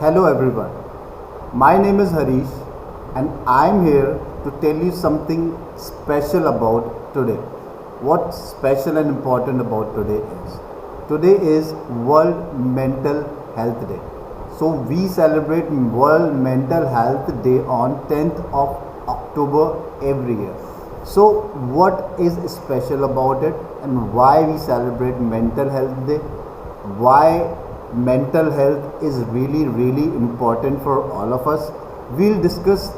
Hello everyone, my name is Harish and I am here to tell you something special about today. What's special and important about today is? Today is World Mental Health Day. So we celebrate World Mental Health Day on 10th of October every year. So what is special about it and why we celebrate Mental Health Day? Why mental health is really important for all of us. We'll discuss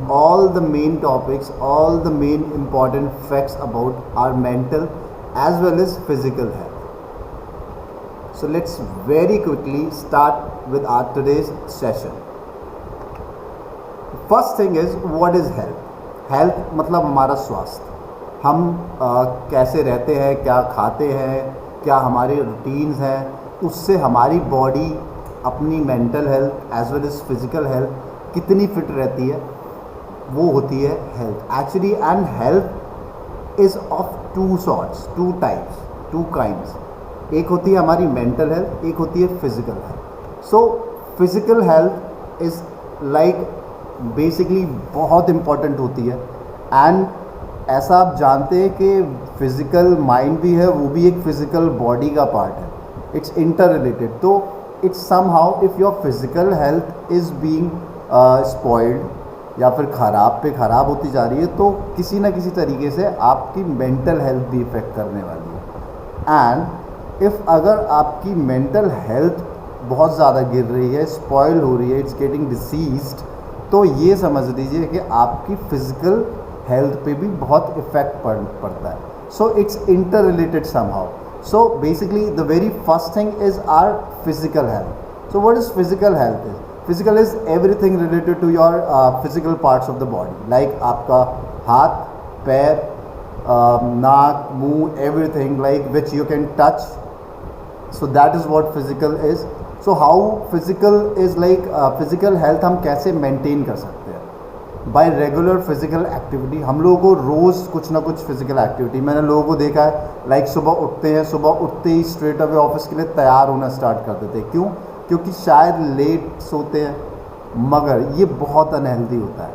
all the main topics, all the main important facts about our mental as well as physical health. So let's very quickly start with our today's session. First thing is what is health. Health मतलब हमारा स्वास्थ्य. हम कैसे रहते हैं, क्या खाते हैं, क्या हमारे रूटीन्स हैं, उससे हमारी बॉडी अपनी mental health as well as physical health कितनी फिट रहती है, वो होती है health actually. And health is of two sorts, two types, two kinds. एक होती है हमारी मेंटल हेल्थ, एक होती है physical health. So physical health is like basically बहुत इम्पॉर्टेंट होती है. एंड ऐसा आप जानते हैं कि फ़िज़िकल माइंड भी है, वो भी एक फ़िज़िकल बॉडी का पार्ट है. It's interrelated. तो it's somehow if your physical health is being spoiled या फिर ख़राब पे ख़राब होती जा रही है, तो किसी ना किसी तरीके से आपकी मेंटल हेल्थ भी इफ़ेक्ट करने वाली है. एंड इफ़ अगर आपकी मेंटल हेल्थ बहुत ज़्यादा गिर रही है, स्पॉइल हो रही है, इट्स गेटिंग डिसीज्ड, तो ये समझ लीजिए कि आपकी फ़िज़िकल हेल्थ पे भी बहुत इफ़ेक्ट पड़ता है. So it's interrelated somehow. So basically the very first thing is our physical health. So what is physical health is? Physical is everything related to your physical parts of the body. Like आपका हाथ, पैर, नाक, मुंह, everything like which you can touch. So that is what physical is. So how physical is like physical health हम कैसे maintain कर सकते हैं? Bye regular physical activity. हम लोगों को रोज़ कुछ ना कुछ फिज़िकल एक्टिविटी, मैंने लोगों को देखा है लाइक सुबह उठते हैं, सुबह उठते ही स्ट्रेट अवे ऑफिस के लिए तैयार होना स्टार्ट कर देते हैं. क्यों? क्योंकि शायद लेट सोते हैं, मगर ये बहुत अनहेल्दी होता है.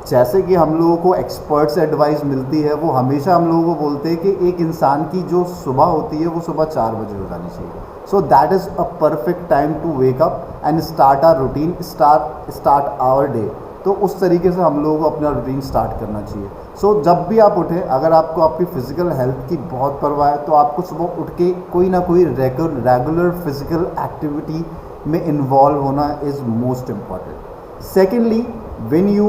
जैसे कि हम लोगों को एक्सपर्ट्स एडवाइस मिलती है, वो हमेशा हम लोगों को बोलते हैं कि एक इंसान की जो सुबह होती है वो सुबह 4 बजे हो जानी चाहिए. So that is a perfect time to wake up and start our routine, start our day. तो उस तरीके से हम लोगों को अपना रूटीन स्टार्ट करना चाहिए. सो जब भी आप उठें, अगर आपको आपकी फ़िज़िकल हेल्थ की बहुत परवाह है, तो आपको सुबह उठ के कोई ना कोई रेगुलर फिज़िकल एक्टिविटी में इन्वॉल्व होना is most important. Secondly, when you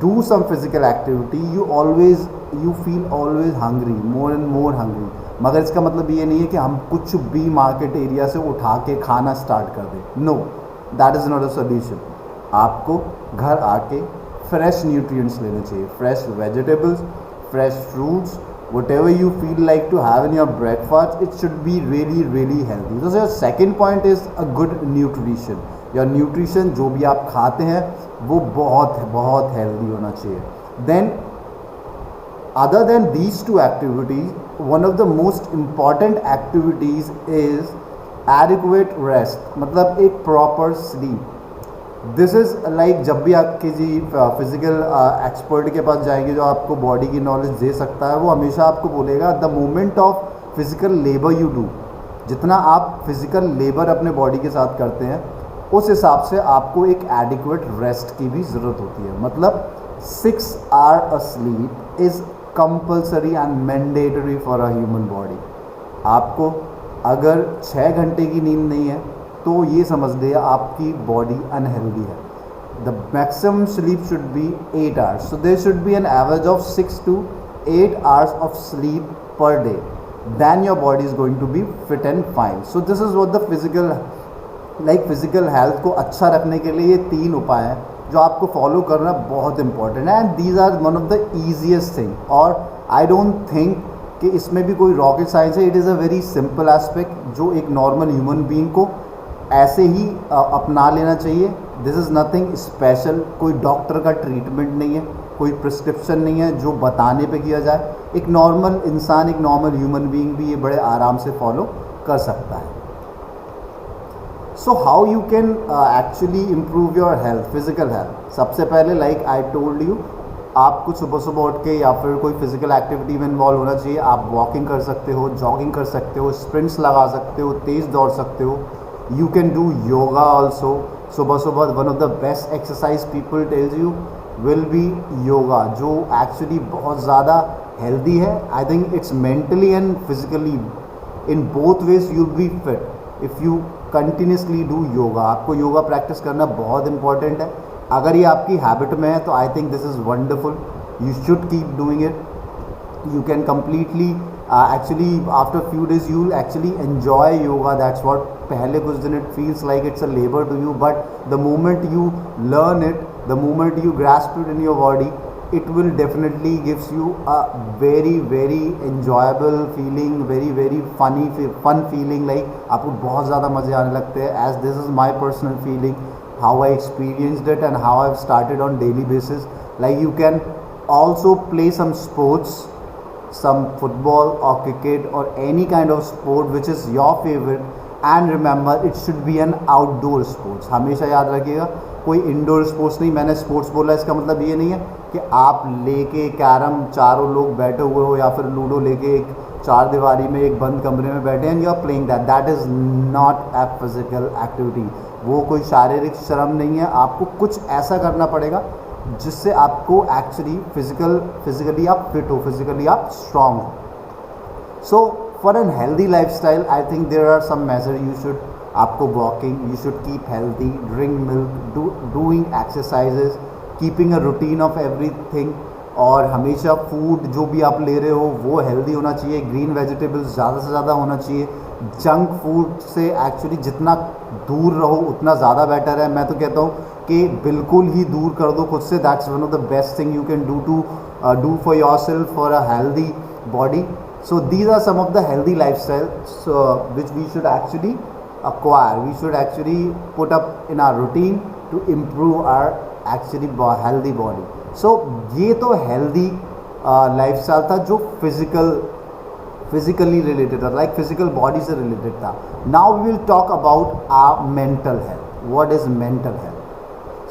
do some physical activity you feel always hungry, more and more hungry. मगर इसका मतलब ये नहीं है कि हम कुछ भी मार्केट एरिया से उठा के खाना स्टार्ट कर दें. No, that is not a solution. आपको घर आके फ्रेश न्यूट्रिएंट्स लेने चाहिए, fresh vegetables, fresh fruits, whatever you feel like to have in your breakfast, it should be really healthy. So your second point is a good nutrition. Your nutrition जो भी आप खाते हैं वो बहुत healthy होना चाहिए. Then other than these two activities, one of the most important activities is adequate rest. मतलब एक proper sleep. This is like जब भी आप किसी फिज़िकल एक्सपर्ट के पास जाएंगे जो आपको बॉडी की नॉलेज दे सकता है, वो हमेशा आपको बोलेगा the moment of physical labour you do, जितना आप फिज़िकल लेबर अपने बॉडी के साथ करते हैं उस हिसाब से आपको एक एडिक्वेट रेस्ट की भी ज़रूरत होती है. मतलब 6 hour sleep is compulsory and mandatory for a human body. आपको अगर 6 घंटे की नींद नहीं है तो ये समझ लिया आपकी बॉडी अनहेल्दी है. The maximum sleep should be 8 hours. So there should be an average of 6 to 8 hours of sleep per day. Then your body is going to be fit and fine. So this is what the physical health को अच्छा रखने के लिए ये 3 उपाय हैं जो आपको फॉलो करना बहुत इंपॉर्टेंट है. And these are one of the easiest thing. और आई डोंट थिंक कि इसमें भी कोई रॉकेट साइंस है. It is a very simple aspect जो एक नॉर्मल ह्यूमन बीइंग को ऐसे ही अपना लेना चाहिए. This is nothing special. कोई डॉक्टर का ट्रीटमेंट नहीं है, कोई प्रिस्क्रिप्शन नहीं है जो बताने पे किया जाए. एक नॉर्मल इंसान, एक नॉर्मल ह्यूमन बीइंग भी ये बड़े आराम से फॉलो कर सकता है. So how you can actually improve your health, physical health? सबसे पहले लाइक आई टोल्ड यू, आपको सुबह सुबह उठ के या फिर कोई फिजिकल एक्टिविटी में इन्वॉल्व होना चाहिए। आप वॉकिंग कर सकते हो, जॉगिंग कर सकते हो, स्प्रिंट्स लगा सकते हो, तेज़ दौड़ सकते हो। You can do yoga also. सुबह सुबह one of the best exercise people tells you will be yoga, जो एक्चुअली बहुत ज़्यादा हेल्दी है। I think it's mentally and physically, in both ways you will be fit if you continuously do yoga. आपको yoga practice करना बहुत important है। अगर ये आपकी हैबिट में है तो I think this is wonderful, you should keep doing it. you can completely actually after few days you will actually enjoy yoga, that's what पहले कुछ दिन it feels like it's a labor to you, but the moment you learn it, the moment you grasp it in your body, it will definitely gives you a very very enjoyable feeling, very very fun feeling, like आपको बहुत ज़्यादा मज़े आने लगते हैं। as this is my personal feeling, how I experienced it and how I've started on daily basis. Like you can also play some sports, some football or cricket or any kind of sport which is your favorite, and remember it should be an outdoor sports. हमेशा याद रखिएगा, कोई indoor sports नहीं। मैंने sports बोला इसका मतलब ये नहीं है कि आप लेके कैरम चारों लोग बैठे हुए हो या फिर लूडो लेके एक चार दीवारी में एक बंद कमरे में बैठे हैं, you are playing that, that is not a physical activity. वो कोई शारीरिक श्रम नहीं है। आपको कुछ ऐसा करना पड़ेगा जिससे आपको एक्चुअली फिजिकली आप फिट हो, फिजिकली आप स्ट्रांग हो। So for an healthy lifestyle I think there are some major you should, आपको walking, you should keep healthy, drink milk, doing exercises, keeping a routine of everything, और हमेशा food जो भी आप ले रहे हो वो हेल्दी होना चाहिए। ग्रीन वेजिटेबल्स ज़्यादा से ज़्यादा होना चाहिए। जंक फूड से एक्चुअली जितना दूर रहो उतना ज़्यादा बेटर है। मैं तो कहता हूँ कि बिल्कुल ही दूर कर दो खुद से, that's one of the best thing you can do to do for yourself for a healthy body. So these are some of the healthy lifestyles which we should actually acquire, we should actually put up in our routine to improve our actually healthy body. So ये तो healthy lifestyle था जो physically related था, like physical body से related था. Now we will talk about our mental health. What is mental health?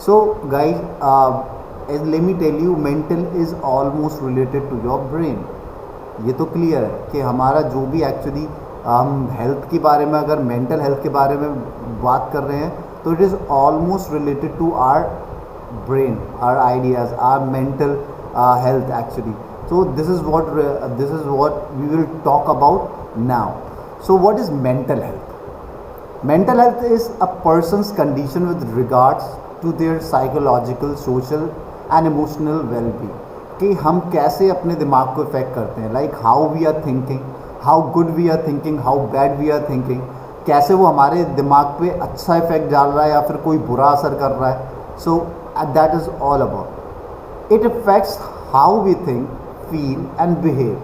So guys, let me tell you, mental is almost related to your brain. ये तो clear है कि हमारा जो भी एक्चुअली हम हेल्थ के बारे में, अगर मेंटल हेल्थ के बारे में बात कर रहे हैं तो it is almost related to our brain, our ideas, our mental health actually. So this is what we will talk about now. So what is mental health? Mental health is a person's condition with regards to their psychological, social and emotional wellbeing. कि हम कैसे अपने दिमाग को effect करते हैं, like how we are thinking, how good we are thinking, how bad we are thinking, कैसे वो हमारे दिमाग पे अच्छा इफेक्ट डाल रहा है या फिर कोई बुरा असर कर रहा है. So that is all about it effects how we think, feel and behave.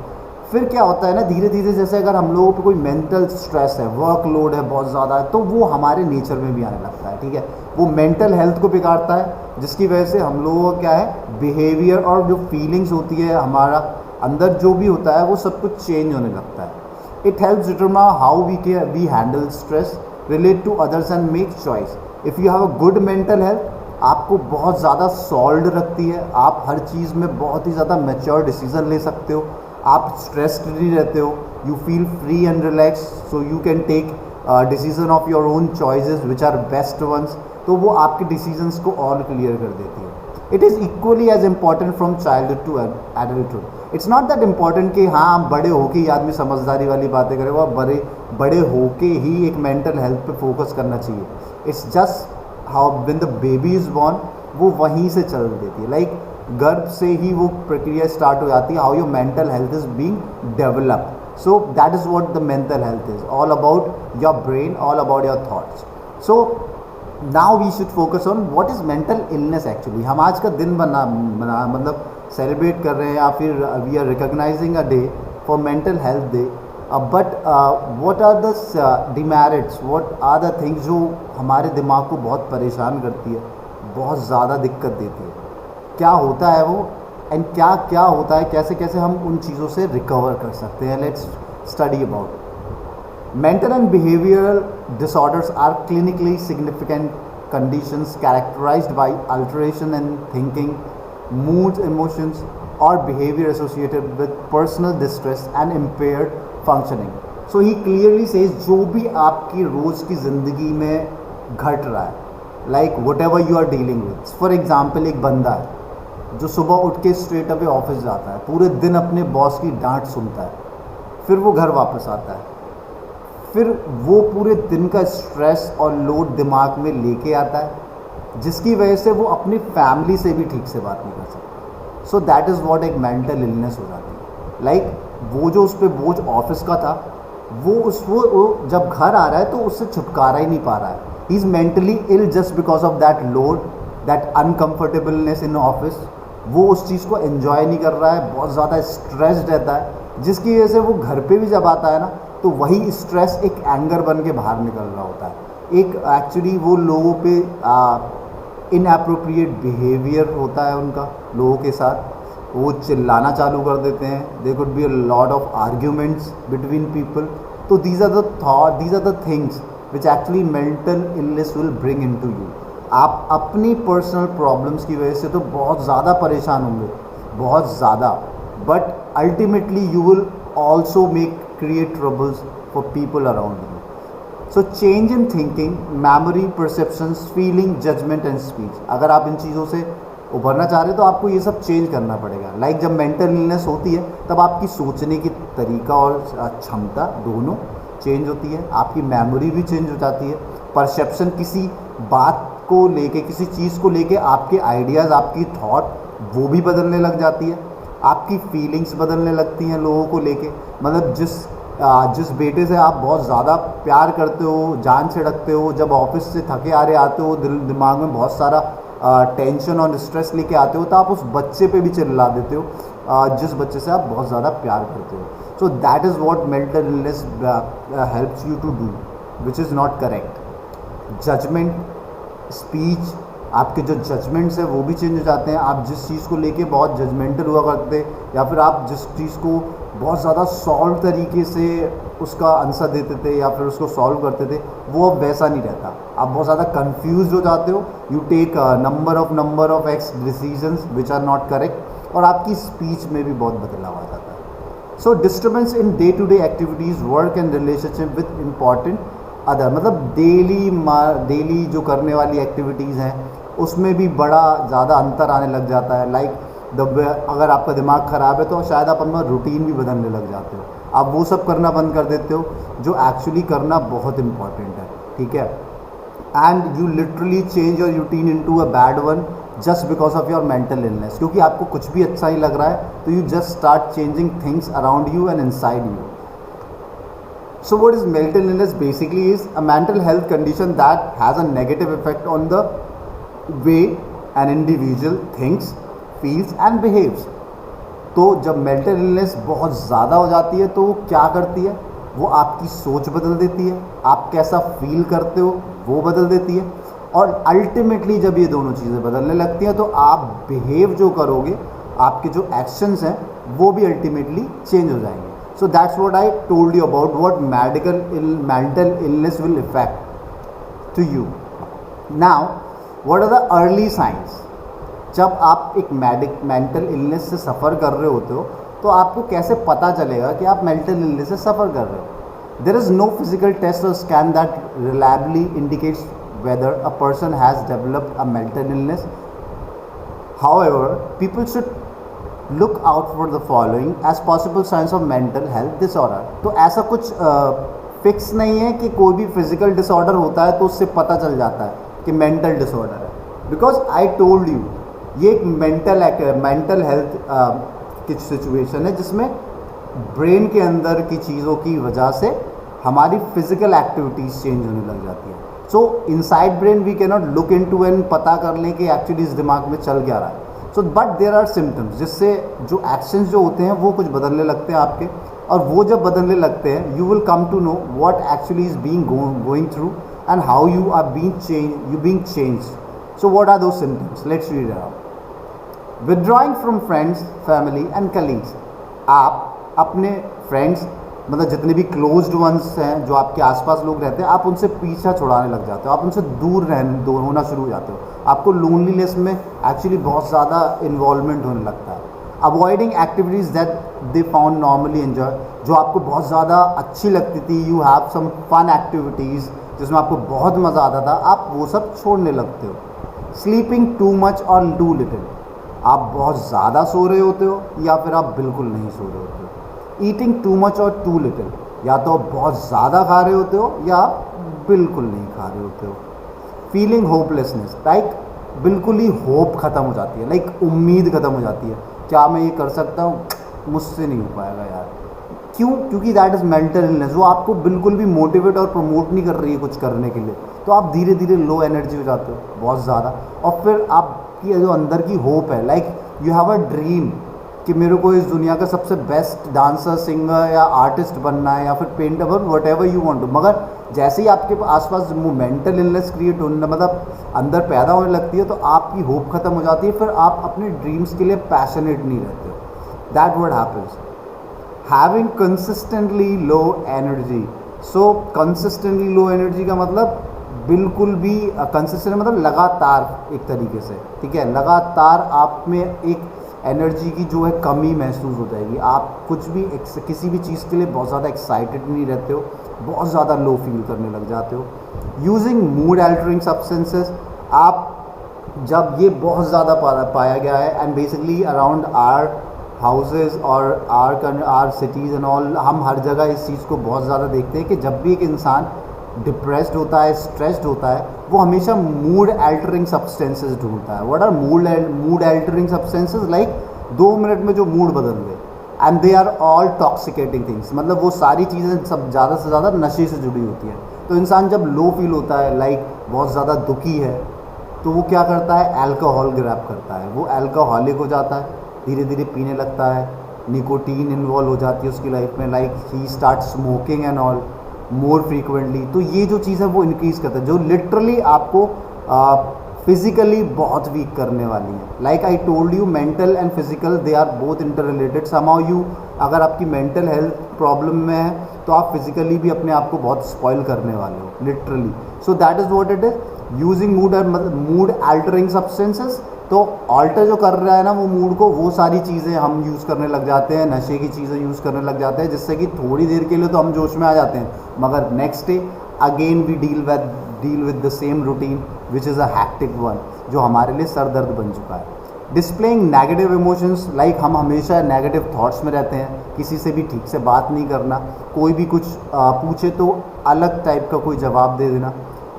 फिर क्या होता है ना, धीरे धीरे जैसे अगर हम लोगों पे कोई मेंटल स्ट्रेस है, वर्कलोड है बहुत ज़्यादा है, तो वो हमारे नेचर में भी आने लगता है. ठीक है, वो मेंटल हेल्थ को बिगाड़ता है, जिसकी वजह से हम लोगों का क्या है, बिहेवियर और जो फीलिंग्स होती है, हमारा अंदर जो भी होता है वो सब कुछ चेंज होने लगता है. It helps determine how we handle stress, relate to others and make choice. If you have a good mental health, आपको बहुत ज़्यादा सॉल्व रखती है. आप हर चीज़ में बहुत ही ज़्यादा मैच्योर डिसीजन ले सकते हो. आप स्ट्रेस फ्री रहते हो. You feel free and relax, so you can take decision of your own choices which are best ones. तो वो आपके डिसीजंस को और क्लियर कर देती है. It is equally as important from childhood to adulthood. It's not that important कि हाँ हम बड़े होके ही आदमी समझदारी वाली बातें करें, वो बड़े होके ही एक मेंटल हेल्थ पे फोकस करना चाहिए. It's just how when the baby is born, वो वहीं से चल देती है, लाइक गर्भ से ही वो प्रक्रिया स्टार्ट हो जाती है, how your mental health is being developed. So that is what the mental health is all about your brain, all about your thoughts. So now we should focus on what is mental illness actually. हम आज का दिन मतलब celebrate कर रहे हैं या फिर we are recognising a day for mental health day, but what are the demerits, what are the things जो हमारे दिमाग को बहुत परेशान करती है, बहुत ज़्यादा दिक्कत देती है. क्या होता है वो, एंड क्या क्या होता है, कैसे कैसे हम उन चीज़ों से रिकवर कर सकते हैं. Let's study about. Mental and behavioral disorders are clinically significant conditions characterized by alteration in thinking, moods, emotions, or behavior associated with personal distress and impaired functioning. So he clearly says जो भी आपकी रोज़ की ज़िंदगी में घट रहा है, like whatever you are dealing with. For example, एक बंदा है जो सुबह उठ के स्ट्रेट अवे ऑफिस जाता है, पूरे दिन अपने बॉस की डांट सुनता है, फिर वो घर वापस आता है, फिर वो पूरे दिन का स्ट्रेस और लोड दिमाग में लेके आता है, जिसकी वजह से वो अपनी फैमिली से भी ठीक से बात नहीं कर सकता. सो दैट इज़ वॉट एक मेंटल इलनेस हो जाती है. लाइक वो जो उस पर बोझ ऑफिस का था, वो जब घर आ रहा है तो उससे छुटकारा ही नहीं पा रहा है. He is mentally ill just because of that load, that uncomfortableness in office. वो उस चीज़ को एन्जॉय नहीं कर रहा है, बहुत ज़्यादा स्ट्रेस्ड रहता है, जिसकी वजह से वो घर पे भी जब आता है ना, तो वही स्ट्रेस एक एंगर बन के बाहर निकल रहा होता है. एक एक्चुअली वो लोगों पे इनअप्रोप्रिएट बिहेवियर होता है उनका लोगों के साथ. वो चिल्लाना चालू कर देते हैं. They could be a lot of arguments between people. तो these are the things which actually mental illness will bring in to you. आप अपनी पर्सनल प्रॉब्लम्स की वजह से तो बहुत ज़्यादा परेशान होंगे, बहुत ज़्यादा, but ultimately you will also make create troubles for people around you. So change in thinking, memory, perceptions, feeling, judgement and speech. अगर आप इन चीज़ों से उभरना चाह रहे हैं तो आपको ये सब चेंज करना पड़ेगा. लाइक जब मेंटल इलनेस होती है तब आपकी सोचने की तरीका और क्षमता दोनों चेंज होती है. आपकी मेमोरी भी चेंज हो जाती है. परसेप्शन, किसी बात को लेके, किसी चीज़ को लेके आपके आइडियाज़, आपकी थॉट वो भी बदलने लग जाती है. आपकी फीलिंग्स बदलने लगती हैं लोगों को लेके. मतलब जिस बेटे से आप बहुत ज़्यादा प्यार करते हो, जान से रखते हो, जब ऑफिस से थके आ रहे आते हो, दिमाग में बहुत सारा टेंशन और स्ट्रेस लेके आते हो, तो आप उस बच्चे पे भी चिल्ला देते हो जिस बच्चे से आप बहुत ज़्यादा प्यार करते हो. So that is what mental illness helps you to do, which is not correct. Judgement, speech, आपके जो जजमेंट्स हैं वो भी चेंज हो जाते हैं. आप जिस चीज़ को लेके बहुत जजमेंटल हुआ करते, या फिर आप जिस चीज़ को बहुत ज़्यादा सॉल्व तरीके से उसका आंसर देते थे या फिर उसको सॉल्व करते थे, वो अब वैसा नहीं रहता. आप बहुत ज़्यादा कंफ्यूज हो जाते हो. You take number of X decisions which are not correct, और आपकी स्पीच में भी बहुत बदलाव आ जाता है. So disturbance in day to day activities, work and relationship with important other. मतलब डेली जो करने वाली एक्टिविटीज़ हैं उसमें भी बड़ा ज़्यादा अंतर आने लग जाता है. लाइक अगर आपका दिमाग ख़राब है तो शायद आप अपना रूटीन भी बदलने लग जाते हो. आप वो सब करना बंद कर देते हो जो एक्चुअली करना बहुत इम्पॉर्टेंट है. ठीक है. And you literally change your routine into a bad one just because of your mental illness. क्योंकि आपको कुछ भी अच्छा ही लग रहा है तो you just start changing things around you and inside you. So what is mental illness? Basically is a mental health condition that has a negative effect on the way an individual thinks, feels and behaves. तो जब mental illness बहुत ज़्यादा हो जाती है तो वो क्या करती है, वो आपकी सोच बदल देती है, आप कैसा फील करते हो वो बदल देती है, और अल्टीमेटली जब ये दोनों चीज़ें बदलने लगती हैं तो आप बिहेव जो करोगे, आपके जो एक्शंस हैं वो भी अल्टीमेटली चेंज हो जाएंगे. So that's what I told you about what mental illness will affect to you. Now, what are the early signs? जब आप एक मेंटल इलनेस से सफ़र कर रहे होते हो तो आपको कैसे पता चलेगा कि आप मेंटल इलनेस से सफ़र कर रहे हो? There is no physical test or scan that reliably indicates whether a person has developed a mental illness. However, people should look out for the following as possible signs of mental health disorder. तो ऐसा कुछ fix नहीं है कि कोई भी physical disorder होता है तो उससे पता चल जाता है कि मेंटल डिसऑर्डर है. बिकॉज आई टोल्ड यू ये एक मेंटल हेल्थ की सिचुएशन है जिसमें ब्रेन के अंदर की चीज़ों की वजह से हमारी फिजिकल एक्टिविटीज़ चेंज होने लग जाती है. So inside brain we can not look into and पता कर लें कि एक्चुअली इस दिमाग में चल क्या रहा है. So but there are symptoms जिससे जो एक्शंस जो होते हैं वो कुछ बदलने लगते हैं आपके, और वो जब बदलने लगते हैं you will come to know what actually is being going through and how you are being changed. So what are those symptoms? Let's read out. Withdrawing from friends, family and colleagues. आप अपने friends, मतलब जितने भी closed ones हैं, जो आपके आसपास लोग रहते हैं, आप उनसे पीछा छुड़ाने लग जाते हो, आप उनसे दूर होना शुरू हो जाते हो, आपको लोनलीनेस में एक्चुअली बहुत ज़्यादा इन्वॉल्वमेंट होने लगता है। Avoiding activities that they found normally enjoy, जो आपको बहुत ज़्यादा अच्छी लगती थी, you have some fun activities जिसमें आपको बहुत मज़ा आता था, आप वो सब छोड़ने लगते हो। स्लीपिंग टू मच और टू लिटिल, आप बहुत ज़्यादा सो रहे होते हो या फिर आप बिल्कुल नहीं सो रहे होते हो। ईटिंग टू मच और टू लिटिल, या तो आप बहुत ज़्यादा खा रहे होते हो या आप बिल्कुल नहीं खा रहे होते हो। फीलिंग होपलेसनेस, लाइक बिल्कुल ही होप ख़त्म हो जाती है, लाइक उम्मीद ख़त्म हो जाती है, क्या मैं ये कर सकता हूँ, मुझसे नहीं हो पाएगा यार। क्यों? क्योंकि दैट इज़ मेंटल इलनेस, वो आपको बिल्कुल भी मोटिवेट और प्रमोट नहीं कर रही है कुछ करने के लिए, तो आप धीरे धीरे लो एनर्जी हो जाते हो बहुत ज़्यादा। और फिर आपकी जो अंदर की होप है, like you have a dream कि मेरे को इस दुनिया का सबसे बेस्ट डांसर, सिंगर या आर्टिस्ट बनना है या फिर painter, whatever you want to, मगर जैसे ही आपके आसपास वो मेंटल इलनेस क्रिएट होने, मतलब अंदर पैदा होने लगती है, तो आपकी होप ख़त्म हो जाती है, फिर आप अपने ड्रीम्स के लिए पैशनेट नहीं रहते हो। That what happens. Having consistently low energy, so consistently low energy का मतलब बिल्कुल भी कंसिस्टेंट मतलब लगातार एक तरीके से, ठीक है, लगातार आप में एक एनर्जी की जो है कमी महसूस हो जाएगी। आप कुछ भी किसी भी चीज़ के लिए बहुत ज़्यादा एक्साइटेड नहीं रहते हो, बहुत ज़्यादा लो फील करने लग जाते हो। यूजिंग मूड अल्टरिंग सब्सटेंसेस, आप जब ये बहुत ज़्यादा पाया गया है, and basically around our houses और आर सिटीज़ एंड ऑल, हम हर जगह इस चीज़ को बहुत ज़्यादा देखते हैं कि जब भी एक इंसान डिप्रेस्ड होता है, स्ट्रेस्ड होता है, वो हमेशा मूड अल्टरिंग सब्सटेंसेस ढूंढता है। What are mood altering substances? Like 2 minute में जो मूड बदल दे, and they are all toxicating things, मतलब वो सारी चीज़ें सब ज़्यादा से ज़्यादा नशे से जुड़ी होती हैं। तो इंसान जब लो फील होता है, लाइक बहुत ज़्यादा दुखी है, तो वो क्या करता है, अल्कोहल ग्रैब करता है, वो अल्कोहलिक हो जाता है, धीरे धीरे पीने लगता है, निकोटीन इन्वॉल्व हो जाती है उसकी लाइफ में, like he start smoking and all more frequently. तो ये जो चीज़ है वो इंक्रीज़ करता है, जो लिटरली आपको फिज़िकली बहुत वीक करने वाली है। Like I told you, mental and physical they are both inter related somehow. You अगर आपकी मेंटल हेल्थ प्रॉब्लम में है, तो आप फिजिकली भी अपने आप को बहुत स्पॉइल करने वाले हो literally. So that is what it is. Using mood altering substances, तो ऑल्टर जो कर रहा है ना वो मूड को, वो सारी चीज़ें हम यूज़ करने लग जाते हैं, नशे की चीज़ें यूज़ करने लग जाते हैं, जिससे कि थोड़ी देर के लिए तो हम जोश में आ जाते हैं, मगर next day again we deal with the same routine which is a hectic one, जो हमारे लिए सर दर्द बन चुका है। डिस्प्लेइंग नेगेटिव इमोशंस, लाइक हम हमेशा नेगेटिव थॉट्स में रहते हैं, किसी से भी ठीक से बात नहीं करना, कोई भी कुछ पूछे तो अलग टाइप का कोई जवाब दे देना।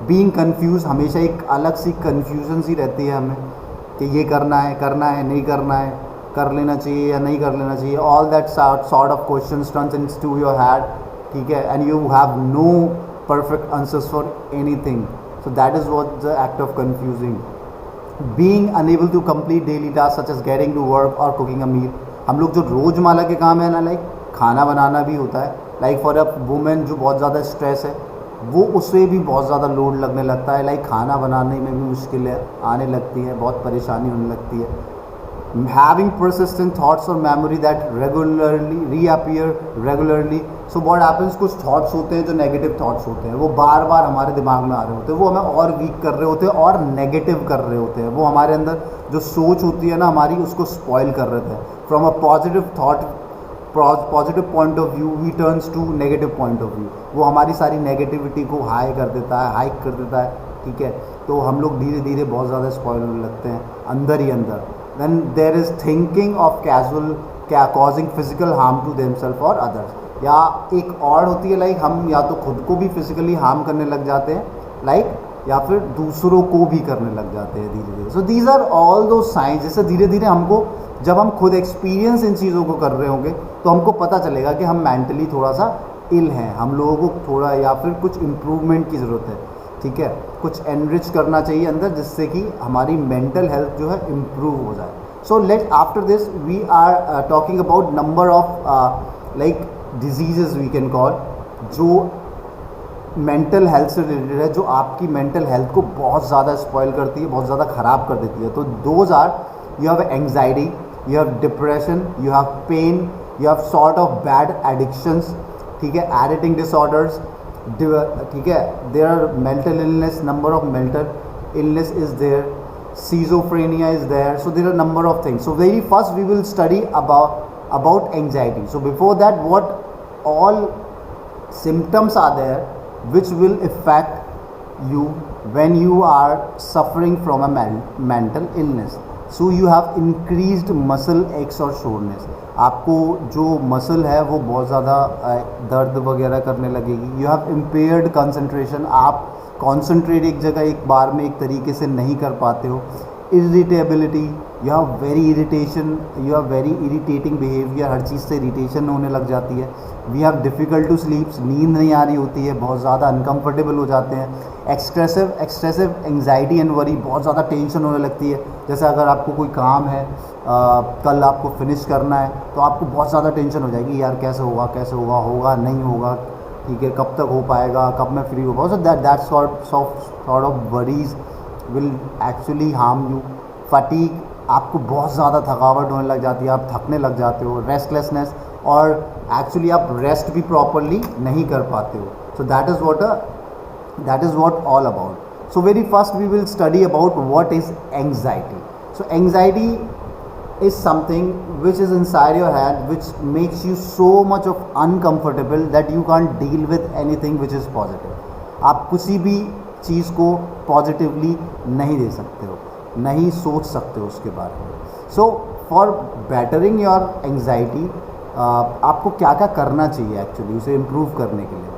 बीइंग कन्फ्यूज, हमेशा एक अलग सी कन्फ्यूजन सी रहती है हमें कि ये करना है नहीं करना है, कर लेना चाहिए या नहीं कर लेना चाहिए, all that sort of questions turns into your head, ठीक है, and you have no perfect answers for anything. So that is what the act of confusing. Being unable to complete daily task such as getting to work और cooking a meal, हम लोग जो रोज़मर्रा के काम है ना, लाइक खाना बनाना भी होता है, लाइक फॉर अ वुमेन जो बहुत ज़्यादा स्ट्रेस है, वो उससे भी बहुत ज़्यादा लोड लगने लगता है, लाइक खाना बनाने में भी मुश्किलें आने लगती हैं, बहुत परेशानी होने लगती है। हैविंग परसिस्टेंट थॉट्स और memory that regularly reappear regularly, so what happens, कुछ थॉट्स होते हैं जो नेगेटिव थॉट्स होते हैं, वो बार बार हमारे दिमाग में आ रहे होते हैं, वो हमें और वीक कर रहे होते हैं और नेगेटिव कर रहे होते हैं, वो हमारे अंदर जो सोच होती है ना हमारी, उसको स्पॉइल कर रहे थे। From a positive thought, positive point of view we turns to negative point of view, वो हमारी सारी नेगेटिविटी को हाई कर देता है, हाइक कर देता है, ठीक है। तो हम लोग धीरे धीरे बहुत ज़्यादा स्पॉइल होने लगते हैं अंदर ही अंदर। Then there is thinking of casual क्या causing physical harm to themselves और अदर्स, या एक और होती है, लाइक हम या तो खुद को भी फिजिकली हार्म करने लग जाते हैं, लाइक या फिर दूसरों को भी करने लग जाते हैं धीरे धीरे। सो दीज आर ऑल दो साइंस, जैसे धीरे धीरे हमको, जब हम खुद एक्सपीरियंस इन चीज़ों को कर रहे होंगे तो हमको पता चलेगा कि हम मेंटली थोड़ा सा इल हैं, हम लोगों को थोड़ा या फिर कुछ इम्प्रूवमेंट की ज़रूरत है, ठीक है, कुछ एनरिच करना चाहिए अंदर, जिससे कि हमारी मेंटल हेल्थ जो है इम्प्रूव हो जाए। So let after this we are talking about number of like disease we can call, जो मेंटल हेल्थ से रिलेटेड है, जो आपकी मेंटल हेल्थ को बहुत ज़्यादा स्पॉइल करती है, बहुत ज़्यादा ख़राब कर देती है। तो those are, you have anxiety, you have depression, you have pain, you have sort of bad addictions, ठीक है, एडिटिंग डिसऑर्डर्स, ठीक है, there are mental illness, number of mental illness is there, schizophrenia is there, so there are number of things. So very first we will study about anxiety. So before that, what all symptoms are there which will affect you when you are suffering from a mental illness. So you have increased muscle aches or soreness. आपको जो muscle है वो बहुत ज़्यादा दर्द वगैरह करने लगेगी. यू हैव इम्पेयर्ड कंसंट्रेशन, आप कॉन्सेंट्रेट एक जगह एक बार में एक तरीके से नहीं कर पाते हो. Irritability, you have very irritation, you have very irritating behaviour, हर चीज़ से इरिटेशन होने लग जाती है. We have difficult to sleep, नींद नहीं आ रही होती है, बहुत ज़्यादा अनकम्फर्टेबल हो जाते हैं. एक्सेसिव एंग्जाइटी एंड वरी, बहुत ज़्यादा टेंशन होने लगती है. जैसे अगर आपको कोई काम है कल आपको फिनिश करना है तो आपको बहुत ज़्यादा टेंशन हो जाएगी, यार कैसे होगा, होगा नहीं होगा, ठीक है, कब तक हो पाएगा, कब मैं फ्री हो पाऊँ. So that sort of worries will actually harm you. Fatigue, आपको बहुत ज़्यादा थकावट होने लग जाती है, आप थकने लग जाते हो. रेस्टलेसनेस, और एक्चुअली आप रेस्ट भी प्रॉपरली नहीं कर पाते हो. So that is what all about. So very first we will study about what is anxiety. So anxiety is something which is inside your head which makes you so much of uncomfortable that you can't deal with anything which is positive. आप किसी भी चीज़ को positively नहीं दे सकते हो, नहीं सोच सकते हो उसके बारे में. So for bettering your anxiety आपको क्या क्या करना चाहिए एक्चुअली उसे इम्प्रूव करने के लिए.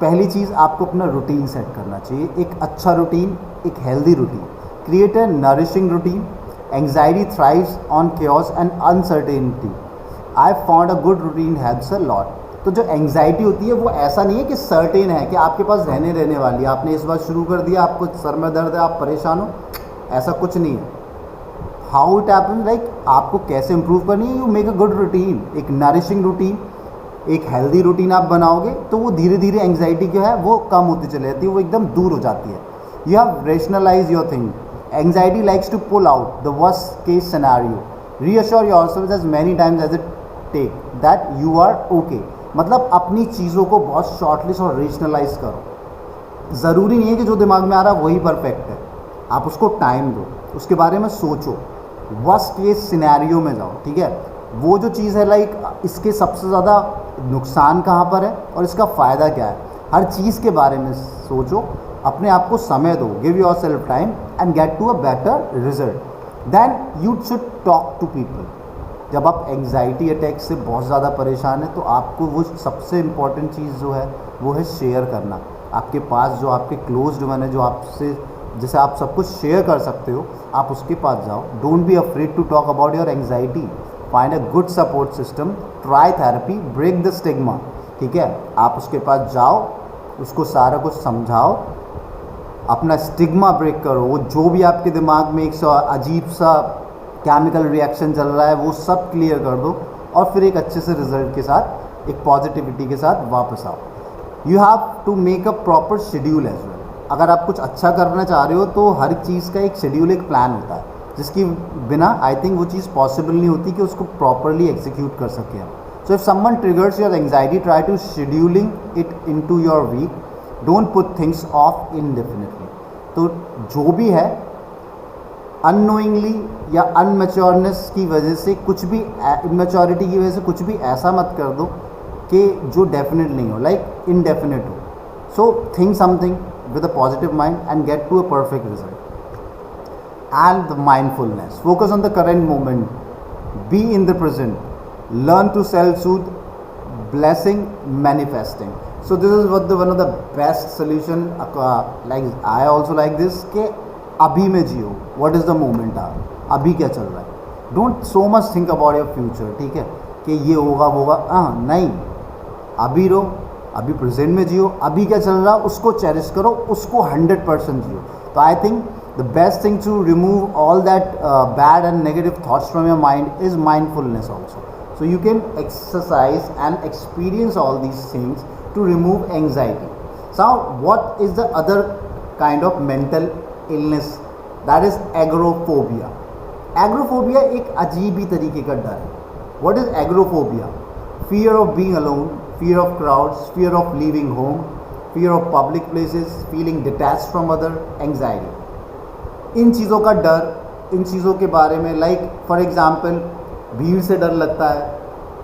पहली चीज़, आपको अपना रूटीन सेट करना चाहिए. एक अच्छा रूटीन, एक healthy routine. Create a nourishing routine. Anxiety thrives on chaos and uncertainty. I found a good routine helps a lot. तो जो एंग्जाइटी होती है वो ऐसा नहीं है कि सर्टेन है कि आपके पास रहने वाली है. आपने इस बार शुरू कर दिया, आपको सर में दर्द है, आप परेशान हो, ऐसा कुछ नहीं है. हाउ इट हैपन, लाइक आपको कैसे इंप्रूव करनी है. You make a good routine, एक नरिशिंग रूटीन, एक हेल्दी रूटीन आप बनाओगे तो वो धीरे धीरे एंग्जाइटी जो है वो कम होती चली जाती है, वो एकदम दूर हो जाती है. You have rationalise your thing. Anxiety likes to pull out the worst case scenario. Reassure yourself as many times as it take that you are okay. मतलब अपनी चीज़ों को बहुत शॉर्टलिस्ट और रेशनलाइज करो. ज़रूरी नहीं है कि जो दिमाग में आ रहा है वही परफेक्ट है. आप उसको टाइम दो, उसके बारे में सोचो, वर्स्ट केस सिनेरियो में जाओ. ठीक है, वो जो चीज़ है लाइक इसके सबसे ज़्यादा नुकसान कहाँ पर है और इसका फ़ायदा क्या है, हर चीज़ के बारे में सोचो. अपने आप को समय दो. Give yourself time and get to a better result. Then you should talk to people. जब आप एंग्जाइटी अटैक से बहुत ज़्यादा परेशान है तो आपको वो सबसे इम्पॉर्टेंट चीज़ जो है वो है शेयर करना. आपके पास जो आपके क्लोज्ड वन है, जो आपसे जैसे आप सब कुछ शेयर कर सकते हो, आप उसके पास जाओ. Don't be afraid to talk about your anxiety. Find a good support system. Try therapy. Break the stigma. ठीक है, आप उसके पास जाओ, उसको सारा कुछ समझाओ, अपना स्टिग्मा ब्रेक करो. वो जो भी आपके दिमाग में एक अजीब सा केमिकल रिएक्शन चल रहा है वो सब क्लियर कर दो और फिर एक अच्छे से रिजल्ट के साथ, एक पॉजिटिविटी के साथ वापस आओ. You have to make a proper schedule as well. अगर आप कुछ अच्छा करना चाह रहे हो तो हर चीज़ का एक शेड्यूल, एक प्लान होता है जिसकी बिना आई थिंक वो चीज़ पॉसिबल नहीं होती कि उसको प्रॉपरली एग्जीक्यूट कर सकें हम. So if someone triggers your anxiety, try to scheduling it into your week. Don't put things off indefinitely. तो जो भी है अननोइंगली या अनमेच्योरनेस की वजह से, कुछ भी इमेच्योरिटी की वजह से कुछ भी ऐसा मत कर दो कि जो डेफिनेट नहीं हो, लाइक इनडेफिनेट हो. So think something with a positive mind and get to a perfect result. And the mindfulness. Focus on the current moment. Be in the present. Learn to self soothe. Blessing. Manifesting. So this is one of the best solution. Like I also like this कि अभी में जियो. What is the moment are? अभी क्या चल रहा है. Don't so much think about your future. ठीक है कि ये होगा नहीं. अभी रहो, अभी प्रेजेंट में जियो. अभी क्या चल रहा है उसको चेरिश करो, उसको 100% जियो. तो I think the best thing to remove all that bad and negative thoughts from your mind is mindfulness also. So you can exercise and experience all these things to remove anxiety. So what is the other kind of mental illness? That is agoraphobia. Agoraphobia एक अजीब ही तरीके का डर है. What is agoraphobia? Fear of being alone, fear of crowds, fear of leaving home, fear of public places, feeling detached from other, anxiety. इन चीज़ों का डर, इन चीज़ों के बारे में, लाइक फॉर एग्ज़ाम्पल भीड़ से डर लगता है,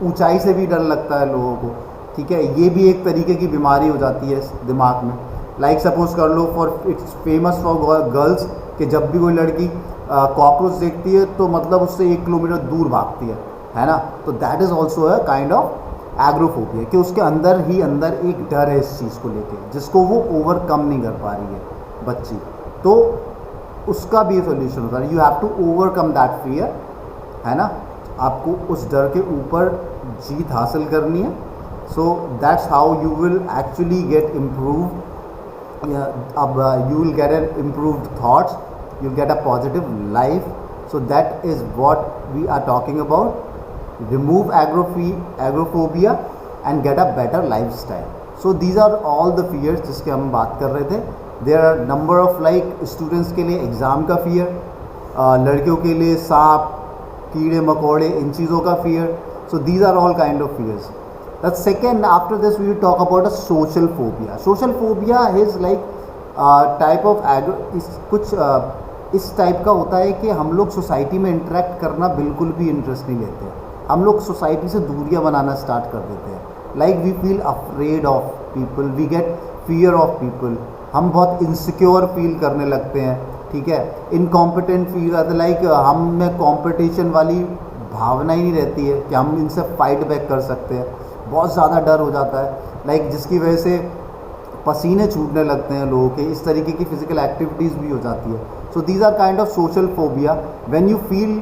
ऊंचाई से भी डर लगता है लोगों को, ठीक है, ये भी एक तरीके की बीमारी हो जाती है दिमाग में. लाइक सपोज कर लो, for it's famous for girls कि जब भी कोई लड़की कॉकरोच देखती है तो मतलब उससे 1 किलोमीटर दूर भागती है ना. तो that is also a kind of agoraphobia, कि उसके अंदर ही अंदर एक डर है इस चीज़ को लेके जिसको वो ओवरकम नहीं कर पा रही है बच्ची. तो उसका भी सोल्यूशन होता है, you have to overcome that fear, है ना. आपको उस डर के ऊपर जीत हासिल करनी है. So that's how you will actually get improve. अब you will get an improved thoughts, you'll get a positive life. So that is what we are talking about. Remove agoraphobia and get a better lifestyle. So these are all the fears जिसके हम बात कर रहे थे. There are number of like students के लिए exam का fear, लड़कियों के लिए सांप, कीड़े मकोड़े, इन चीज़ों का fear. So these are all kind of fears. The second, after this we will talk about a social phobia. Social phobia is like type of कुछ इस टाइप का होता है कि हम लोग सोसाइटी में इंटरेक्ट करना बिल्कुल भी इंटरेस्ट नहीं लेते हैं. हम लोग सोसाइटी से दूरियां बनाना स्टार्ट कर देते हैं. Like we feel afraid of people, we get fear of people. हम बहुत इनसिक्योर फील करने लगते हैं, ठीक है. इनकॉम्पिटेंट फील आते, लाइक हम में कॉम्पिटिशन वाली भावना ही नहीं रहती है कि हम इनसे फाइट बैक कर सकते हैं. बहुत ज़्यादा डर हो जाता है, लाइक जिसकी वजह से पसीने छूटने लगते हैं लोगों के. इस तरीके की फिजिकल एक्टिविटीज़ भी हो जाती है. So these are kind of social phobia. When you feel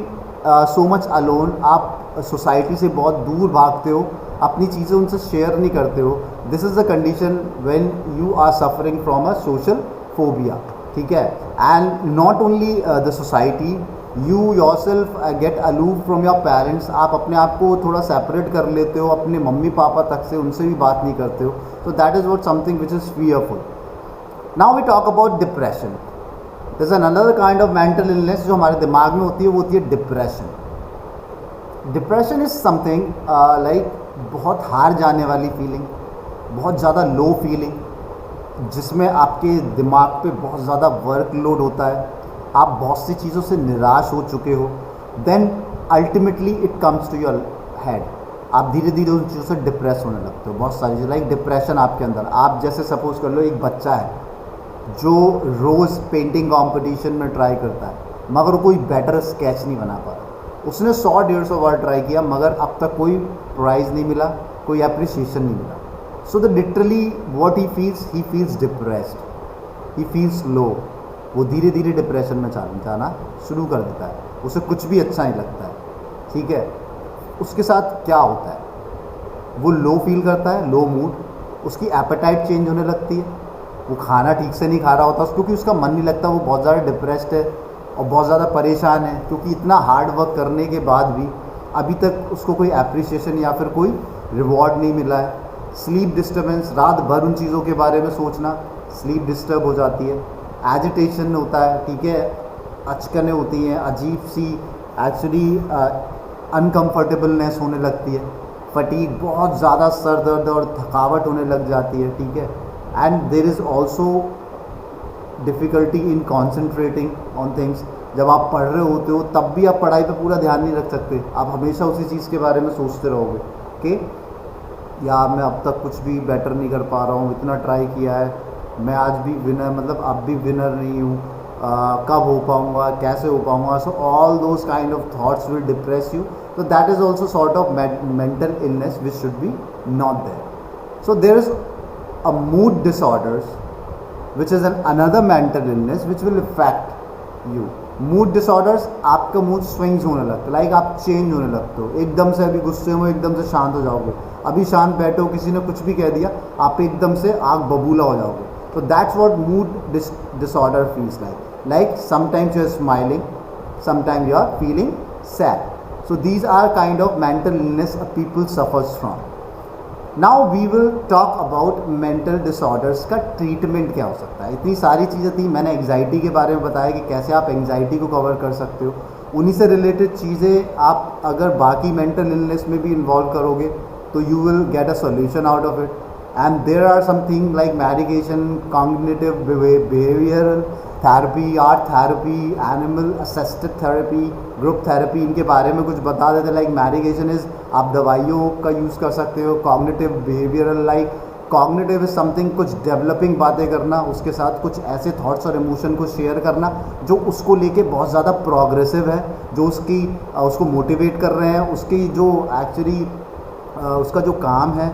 so much alone, आप सोसाइटी से बहुत दूर भागते हो, अपनी चीज़ें उनसे शेयर नहीं करते हो. This is the condition when you are suffering from a social phobia, ठीक है. And not only the society, you yourself get aloof from your parents. आप अपने आप को थोड़ा सेपरेट कर लेते हो अपने मम्मी पापा तक से, उनसे भी बात नहीं करते हो. तो that is what something which is fearful. Now we talk about depression. This is another kind of mental illness जो हमारे दिमाग में होती है, वो होती है depression. Depression is something like बहुत हार जाने वाली फीलिंग, बहुत ज़्यादा लो फीलिंग, जिसमें आपके दिमाग पे बहुत ज़्यादा वर्कलोड होता है, आप बहुत सी चीज़ों से निराश हो चुके हो. Then ultimately it comes to your head. आप धीरे धीरे उन चीज़ों से डिप्रेस होने लगते हो. बहुत सारी चीज़ें लाइक डिप्रेशन आपके अंदर. आप जैसे सपोज कर लो एक बच्चा है जो रोज़ पेंटिंग कंपटीशन में ट्राई करता है मगर कोई बेटर स्केच नहीं बना पा रहा. उसने 100-150 बार ट्राई किया मगर अब तक कोई प्राइज़ नहीं मिला, कोई अप्रिसिएशन नहीं मिला. So the literally what he feels depressed, he feels low. वो धीरे धीरे डिप्रेशन में जाना शुरू कर देता है. उसे कुछ भी अच्छा नहीं लगता है, ठीक है. उसके साथ क्या होता है, वो लो फील करता है, लो मूड. उसकी एपेटाइट चेंज होने लगती है, वो खाना ठीक से नहीं खा रहा होता क्योंकि उसका मन नहीं लगता. वो बहुत ज़्यादा डिप्रेस्ड है और बहुत ज़्यादा परेशान है क्योंकि इतना हार्ड वर्क करने के बाद भी अभी तक उसको कोई एप्रिसिएशन या फिर कोई रिवॉर्ड नहीं मिला है. स्लीप डिस्टर्बेंस, रात भर उन चीज़ों के बारे में सोचना, स्लीप डिस्टर्ब हो जाती है. एजिटेशन होता है, ठीक है, अचकनें होती हैं, अजीब सी एक्चुअली अनकम्फर्टेबलनेस होने लगती है. फटीग, बहुत ज़्यादा सर दर्द और थकावट होने लग जाती है, ठीक है. And there is also difficulty in concentrating on things. जब आप पढ़ रहे होते हो तब भी आप पढ़ाई पे पूरा ध्यान नहीं रख सकते. आप हमेशा उसी चीज़ के बारे में सोचते रहोगे कि यार मैं अब तक कुछ भी बेटर नहीं कर पा रहा हूँ, इतना ट्राई किया है, मैं आज भी विनर, मतलब अब भी विनर नहीं हूँ, कब हो पाऊँगा, कैसे हो पाऊँगा. So all those kind of thoughts will depress you. So that is also sort of mental illness which should be not there. So there is a mood disorders which is another mental illness which will affect you. Mood disorders, आपका mood swings होने लगता है, like आप change होने लगते हो. एकदम से अभी गुस्से में एकदम से शांत हो जाओगे, अभी शांत बैठे हो, किसी ने कुछ भी कह दिया आप एकदम से आग बबूला हो जाओगे. So that's what mood disorder feels like. Like sometimes you are smiling, sometimes you are feeling sad. So these are kind of mental illness people suffers from. Now we will talk about mental disorders का treatment क्या हो सकता है. इतनी सारी चीज़ें थी, मैंने एंग्जाइटी के बारे में बताया कि कैसे आप एंग्जाइटी को कवर कर सकते हो. उन्हीं से रिलेटेड चीज़ें आप अगर बाकी मेंटल इलनेस में भी इन्वॉल्व करोगे तो you will get a solution out of it. And there are something like medication, cognitive behavioral therapy, art therapy, animal assisted therapy, group therapy, इनके बारे में कुछ बता देते. लाइक मेडिकेशन इज़ आप दवाइयों का यूज़ कर सकते हो. Cognitive behavioural, like cognitive is something कुछ डेवलपिंग बातें करना, उसके साथ कुछ ऐसे थॉट्स और इमोशन को शेयर करना जो उसको लेके बहुत ज़्यादा प्रोग्रेसिव है, जो उसको मोटिवेट कर रहे हैं, उसकी जो एक्चुअली उसका जो काम है,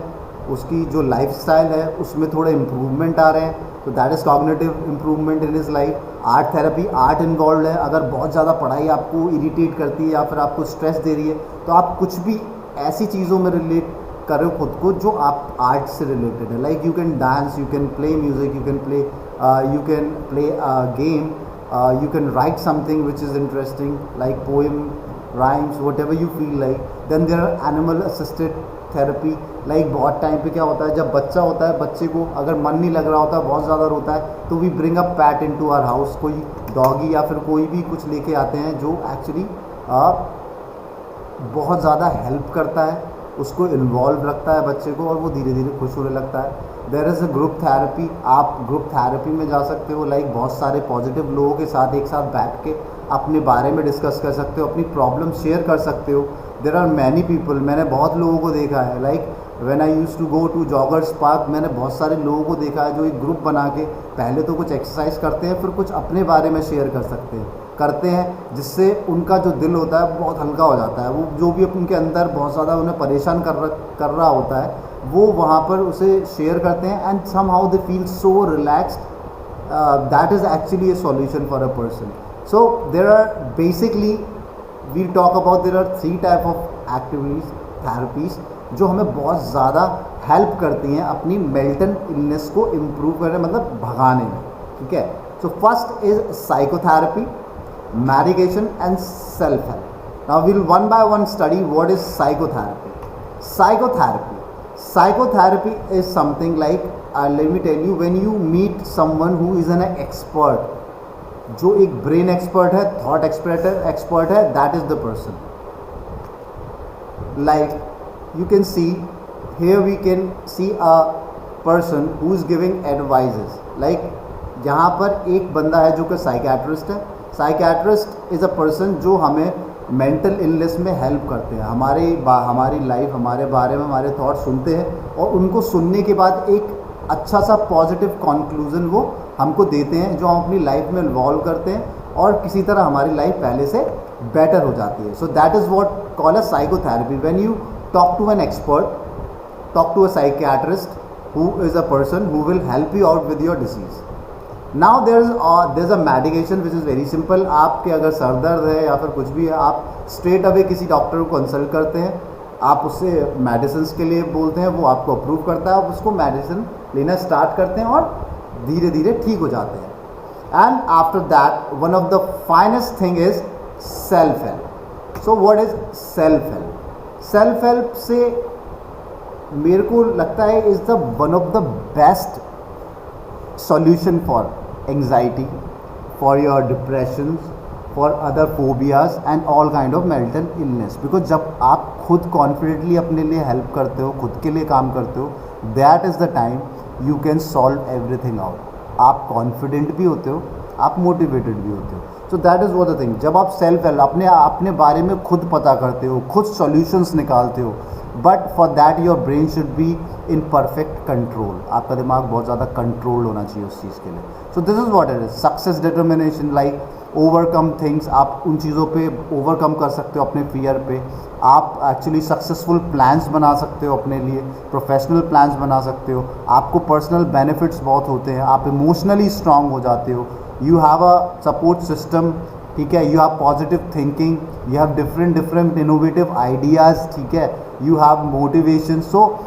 उसकी जो लाइफस्टाइल है उसमें थोड़े इम्प्रूवमेंट आ रहे हैं. तो that is cognitive improvement in his life. Art therapy, art involve है. अगर बहुत ज़्यादा पढ़ाई आपको इरिटेट करती है या फिर आपको स्ट्रेस दे रही है, तो आप कुछ भी ऐसी चीज़ों में रिलेट करो खुद को जो आप आर्ट से रिलेटेड है. Like you can dance, you can play music, you can play game, you can write something which is interesting like poem, rhymes, whatever you feel like. Then there are animal assisted therapy. like बहुत time पे क्या होता है, जब बच्चा होता है, बच्चे को अगर मन नहीं लग रहा होता, बहुत ज़्यादा रोता है, तो we bring a pet into our house. कोई डॉगी या फिर कोई भी कुछ लेके आते हैं जो एक्चुअली बहुत ज़्यादा हेल्प करता है, उसको इन्वॉल्व रखता है बच्चे को, और वो धीरे धीरे खुश होने लगता है. There is a group therapy. आप ग्रुप थेरेपी में जा सकते हो. लाइक बहुत सारे पॉजिटिव लोगों के साथ एक साथ बैठ के अपने बारे में डिस्कस कर सकते हो, अपनी प्रॉब्लम शेयर कर सकते हो. देयर आर मैनी पीपल, मैंने बहुत लोगों को देखा है. Like when I use to go to joggers park, मैंने बहुत सारे लोगों को देखा है जो एक ग्रुप बना के पहले तो कुछ एक्सरसाइज करते हैं, फिर कुछ अपने बारे में शेयर करते हैं, जिससे उनका जो दिल होता है बहुत हल्का हो जाता है. वो जो भी उनके अंदर बहुत ज़्यादा उन्हें परेशान कर रहा होता है, वो वहाँ पर उसे शेयर करते हैं, and somehow they feel so relaxed. That is actually a solution for a person. So there are basically we talk about, there are 3 type of activities, therapies जो हमें बहुत ज़्यादा हेल्प करती हैं अपनी मेंटल इलनेस को improve करने, मतलब भगाने में. ठीक है. So first is psychotherapy, medication and self help. Now we'll one by one study what is psychotherapy. Psychotherapy is something like let me tell you, when you meet someone who is an expert, जो एक brain expert है, thought expert है, that is the person. Like you can see here, we can see a person who is giving advices. like यहाँ पर एक बंदा है जो कि साइकियाट्रिस्ट है. साइकियाट्रिस्ट इज़ अ पर्सन जो हमें मेंटल इलनेस में हेल्प करते हैं. हमारी लाइफ, हमारे बारे में हमारे थॉट सुनते हैं, और उनको सुनने के बाद एक अच्छा सा पॉजिटिव कंक्लूजन वो हमको देते हैं, जो हम अपनी लाइफ में इन्वॉल्व करते हैं, और किसी तरह हमारी लाइफ पहले से बेटर हो जाती है. So that is what call a psychotherapy. When you talk to an expert, talk to a psychiatrist who is a person who will help you out with your disease. Now there's a medication which is very simple. आपके अगर sir दर्द है या फिर कुछ भी है, आप स्ट्रेट अवे किसी डॉक्टर को कंसल्ट करते हैं, आप उससे मेडिसिन के लिए बोलते हैं, वो आपको अप्रूव करता है, आप उसको मेडिसिन लेना स्टार्ट करते हैं और धीरे धीरे ठीक हो जाते हैं. And after that one of the finest thing is self help. So what is self help? Self help से मेरे को लगता है is the one of the best solution for anxiety, for your depression, for other phobias and all kind of mental illness. Because जब आप खुद confidently अपने लिए हेल्प करते हो, खुद के लिए काम करते हो, that is the time you can solve everything out. आप कॉन्फिडेंट भी होते हो, आप मोटिवेटेड भी होते हो. So that is what the thing. जब आप सेल्फ हेल्प अपने बारे में खुद पता करते हो, खुद सॉल्यूशंस निकालते हो, but for that your brain should be in perfect control. आपका दिमाग बहुत ज़्यादा कंट्रोल होना चाहिए उस चीज़ के लिए. सो this is what it is. Success determination, like overcome things. आप उन चीज़ों पे ओवरकम कर सकते हो, अपने फियर पे. आप एक्चुअली सक्सेसफुल प्लान्स बना सकते हो अपने लिए, प्रोफेशनल प्लान्स बना सकते हो. आपको पर्सनल बेनिफिट्स बहुत होते हैं. आप इमोशनली स्ट्रांग हो जाते हो. You have a support system. ठीक है. You have positive thinking, you have different innovative ideas. ठीक है. You have motivation. सो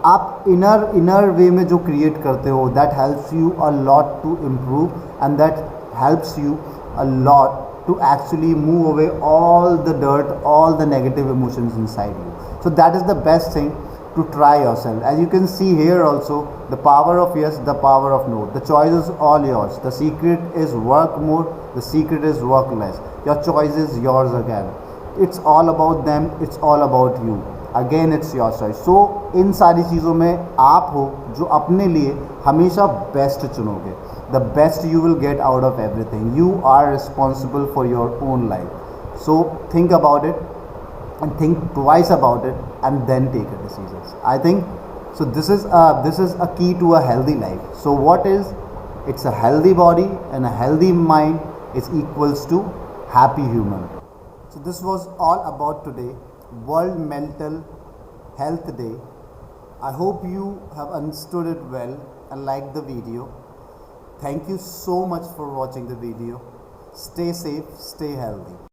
आप इनर वे में जो क्रिएट करते हो, that helps you a lot to improve, and that helps you a lot to actually move away all the dirt, all the negative emotions inside you. So that is the best thing to try yourself. As you can see here also, the power of yes, the power of no. The choice is all yours. The secret is work more, the secret is work less. Your choice is yours again. It's all about them, it's all about you. Again it's your choice. So इन सारी चीज़ों में आप हो जो अपने लिए हमेशा बेस्ट चुनोगे। The best you will get out of everything. You are responsible for your own life. So think about it and think twice about it and then take a decision. I think so this is a key to a healthy life. So what is, it's a healthy body and a healthy mind is equals to happy human. So this was all about today, World Mental Health Day. I hope you have understood it well and liked the video. Thank you so much for watching the video. Stay safe, stay healthy.